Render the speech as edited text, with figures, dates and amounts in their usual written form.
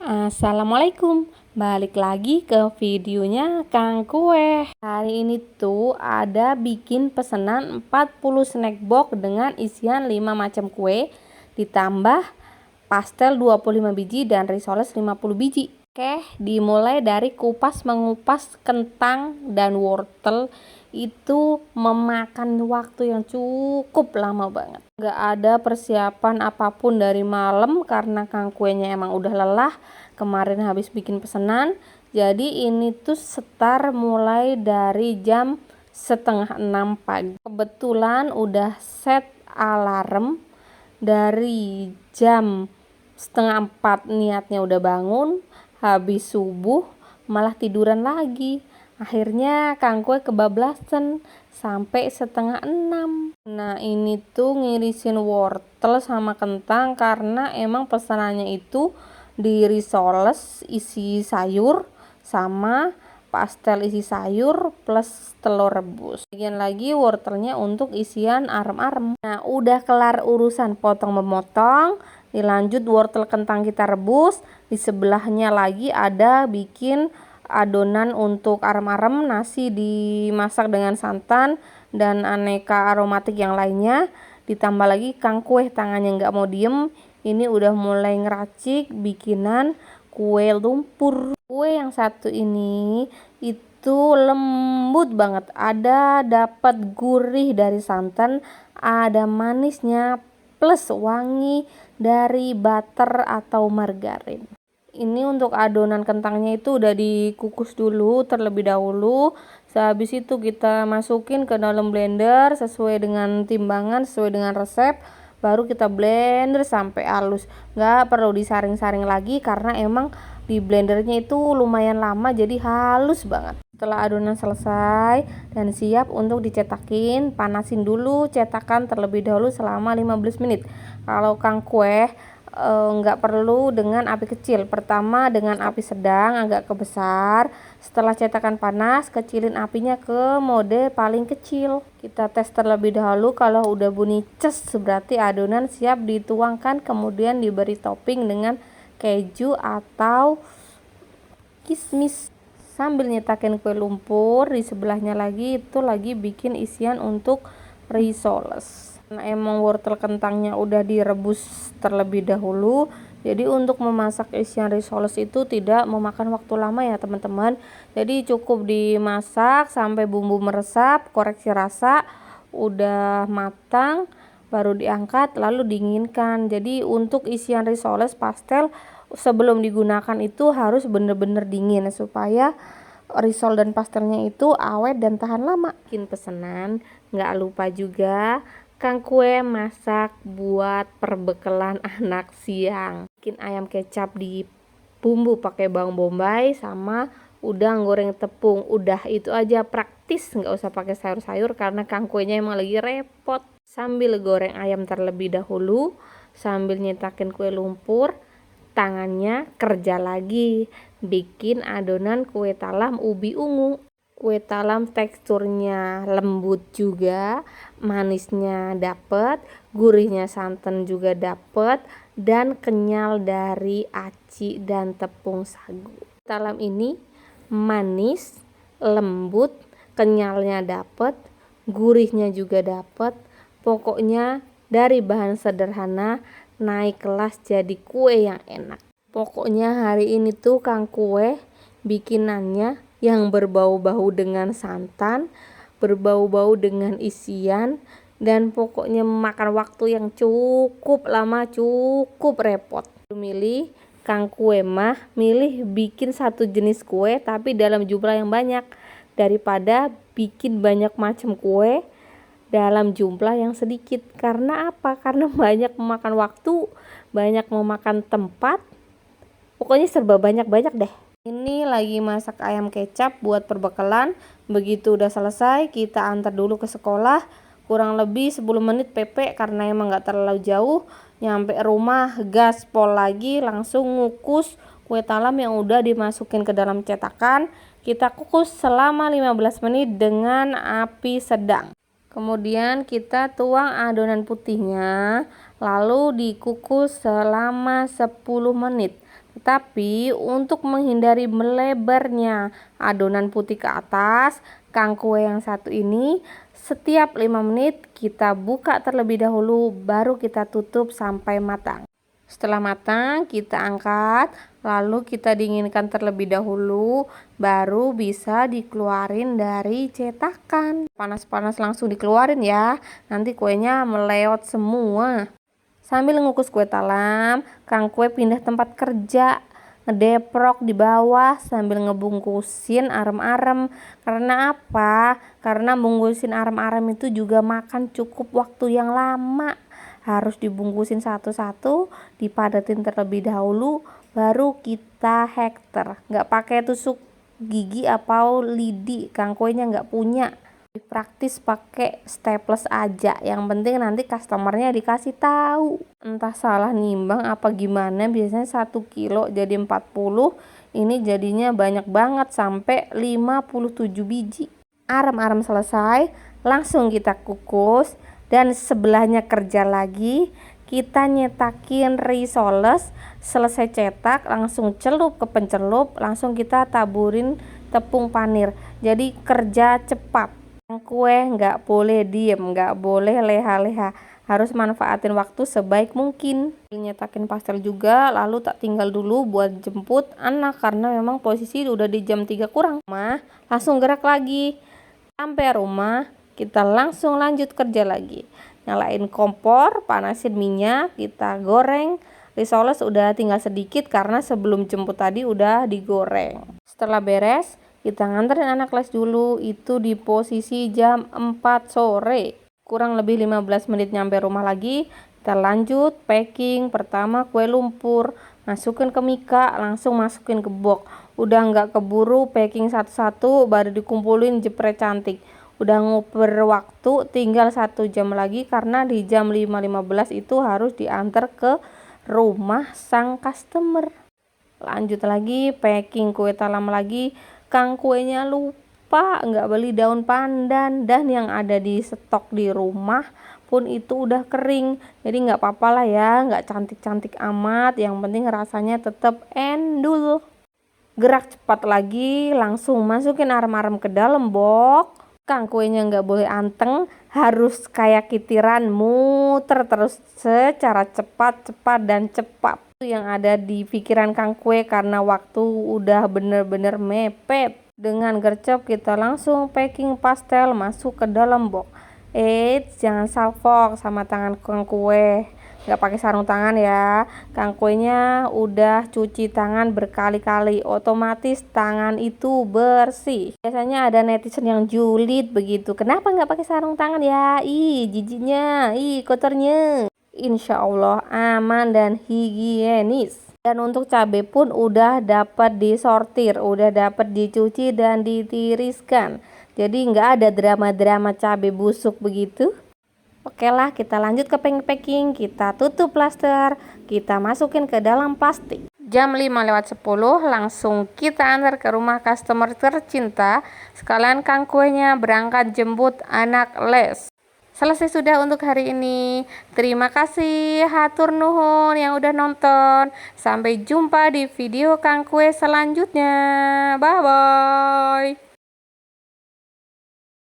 Assalamualaikum, balik lagi ke videonya Kang Kue. Hari ini tuh ada bikin pesanan 40 snack box dengan isian 5 macam kue, ditambah pastel 25 biji dan risoles 50 biji. Oke, dimulai dari kupas mengupas kentang dan wortel. Itu memakan waktu yang cukup lama banget. Gak ada persiapan apapun dari malam karena Kang Kuenya emang udah lelah. Kemarin habis bikin pesanan. Jadi ini tuh setar mulai dari jam setengah 6 pagi. Kebetulan udah set alarm dari jam setengah 4, niatnya udah bangun. Habis subuh malah tiduran lagi. Akhirnya Kang Kue kebablasan sampai setengah 6. Nah ini tuh ngirisin wortel sama kentang karena emang pesanannya itu di risoles isi sayur sama pastel isi sayur plus telur rebus. Bagian lagi wortelnya untuk isian arem-arem. Nah udah kelar urusan potong memotong, dilanjut wortel kentang kita rebus. Di sebelahnya lagi ada bikin adonan untuk arem-arem, nasi dimasak dengan santan dan aneka aromatik yang lainnya. Ditambah lagi Kang Kue tangannya nggak mau diem, ini udah mulai ngeracik bikinan kue lumpur. Kue yang satu ini itu lembut banget, ada dapat gurih dari santan, ada manisnya plus wangi dari butter atau margarin. Ini untuk adonan kentangnya itu udah dikukus dulu terlebih dahulu. Sehabis itu kita masukin ke dalam blender sesuai dengan timbangan, sesuai dengan resep. Baru kita blender sampai halus. Nggak perlu disaring-saring lagi karena emang di blendernya itu lumayan lama jadi halus banget. Setelah adonan selesai dan siap untuk dicetakin, panasin dulu cetakan terlebih dahulu selama 15 menit. Kalau Kang Kue nggak perlu dengan api kecil. Pertama dengan api sedang agak kebesar. Setelah cetakan panas, kecilin apinya ke mode paling kecil. Kita tes terlebih dahulu, kalau udah bunyi ces berarti adonan siap dituangkan, kemudian diberi topping dengan keju atau kismis. Sambil nyetakin kue lumpur, di sebelahnya lagi itu lagi bikin isian untuk risoles. Nah, emang wortel kentangnya udah direbus terlebih dahulu, jadi untuk memasak isian risoles itu tidak memakan waktu lama ya teman-teman. Jadi cukup dimasak sampai bumbu meresap, koreksi rasa, udah matang, baru diangkat lalu dinginkan. Jadi untuk isian risoles pastel sebelum digunakan itu harus bener-bener dingin supaya risol dan pastelnya itu awet dan tahan lama. Bikin pesanan, nggak lupa juga Kang Kue masak buat perbekalan anak siang. Bikin ayam kecap di bumbu pakai bawang bombay sama udang goreng tepung. Udah itu aja, praktis, nggak usah pakai sayur-sayur karena Kang Kuenya emang lagi repot. Sambil goreng ayam terlebih dahulu, sambil nyetakin kue lumpur, tangannya kerja lagi bikin adonan kue talam ubi ungu. Kue talam teksturnya lembut juga, manisnya dapet, gurihnya santan juga dapet, dan kenyal dari aci dan tepung sagu. Talam ini manis, lembut, kenyalnya dapet, gurihnya juga dapet. Pokoknya dari bahan sederhana naik kelas jadi kue yang enak. Pokoknya hari ini tuh Kang Kue bikinannya yang berbau-bau dengan santan, berbau-bau dengan isian, dan pokoknya memakan waktu yang cukup lama, cukup repot. Milih Kang Kue mah milih bikin satu jenis kue tapi dalam jumlah yang banyak daripada bikin banyak macam kue dalam jumlah yang sedikit. Karena apa? Karena banyak memakan waktu, banyak memakan tempat, pokoknya serba banyak-banyak deh. Ini lagi masak ayam kecap buat perbekalan. Begitu udah selesai, kita antar dulu ke sekolah. Kurang lebih 10 menit PP karena emang gak terlalu jauh. Nyampe rumah gaspol lagi, langsung ngukus kue talam yang udah dimasukin ke dalam cetakan. Kita kukus selama 15 menit dengan api sedang. Kemudian kita tuang adonan putihnya, lalu dikukus selama 10 menit. Tetapi untuk menghindari melebarnya adonan putih ke atas, kangkue yang satu ini setiap 5 menit kita buka terlebih dahulu, baru kita tutup sampai matang. Setelah matang kita angkat, lalu kita dinginkan terlebih dahulu, baru bisa dikeluarin dari cetakan. Panas-panas langsung dikeluarin ya, nanti kuenya meleot semua. Sambil ngukus kue talam, kangkue pindah tempat kerja, ngedeprok di bawah sambil ngebungkusin arem-arem. Karena apa? Karena bungkusin arem-arem itu juga makan cukup waktu yang lama. Harus dibungkusin satu-satu, dipadatin terlebih dahulu, baru kita hektar. Nggak pakai tusuk gigi atau lidi, kangkuenya nggak punya. Praktis pakai staples aja, yang penting nanti customernya dikasih tahu. Entah salah nimbang apa gimana, biasanya 1 kilo jadi 40, ini jadinya banyak banget sampai 57 biji. Arem-arem selesai, langsung kita kukus, dan sebelahnya kerja lagi, kita nyetakin risoles. Selesai cetak langsung celup ke pencelup, langsung kita taburin tepung panir, jadi kerja cepat. Kue nggak boleh diem, nggak boleh leha-leha, harus manfaatin waktu sebaik mungkin. Nyetakin pastel juga, lalu tak tinggal dulu buat jemput anak karena memang posisi udah di jam 3 kurang. Langsung gerak lagi. Sampai rumah kita langsung lanjut kerja lagi. Nyalain kompor, panasin minyak, kita goreng. Risoles udah tinggal sedikit karena sebelum jemput tadi udah digoreng. Setelah beres, kita nganterin anak les dulu, itu di posisi jam 4 sore. Kurang lebih 15 menit nyampe rumah lagi. Kita lanjut packing. Pertama kue lumpur, masukin ke mika, langsung masukin ke box. Udah nggak keburu packing satu-satu, baru dikumpulin jepret cantik. Udah nguper waktu, tinggal 1 jam lagi karena di jam 5.15 itu harus diantar ke rumah sang customer. Lanjut lagi packing kue talam lagi. Kangkuenya lupa nggak beli daun pandan, dan yang ada di stok di rumah pun itu udah kering, jadi nggak apa-apa lah ya, nggak cantik-cantik amat, yang penting rasanya tetap endul. Gerak cepat lagi, langsung masukin arem-arem ke dalam box. Kangkuenya nggak boleh anteng, harus kayak kitiran, muter terus secara cepat dan cepat. Itu yang ada di pikiran kangkue karena waktu udah bener-bener mepet. Dengan gercep kita langsung packing pastel masuk ke dalam box. Jangan salfok sama tangan kangkue, nggak pakai sarung tangan ya. Kangkuenya udah cuci tangan berkali-kali, otomatis tangan itu bersih. Biasanya ada netizen yang julid begitu, kenapa nggak pakai sarung tangan ya, jijiknya, kotornya. Insya Allah aman dan higienis. Dan untuk cabai pun udah dapat disortir, udah dapat dicuci dan ditiriskan. Jadi nggak ada drama-drama cabai busuk begitu. Oke lah, kita lanjut ke packing. Kita tutup plaster, kita masukin ke dalam plastik. Jam 5:10 langsung kita antar ke rumah customer tercinta. Sekalian kangkuenya berangkat jemput anak les. Selesai sudah untuk hari ini. Terima kasih hatur nuhun yang udah nonton. Sampai jumpa di video kangkue selanjutnya. Bye bye.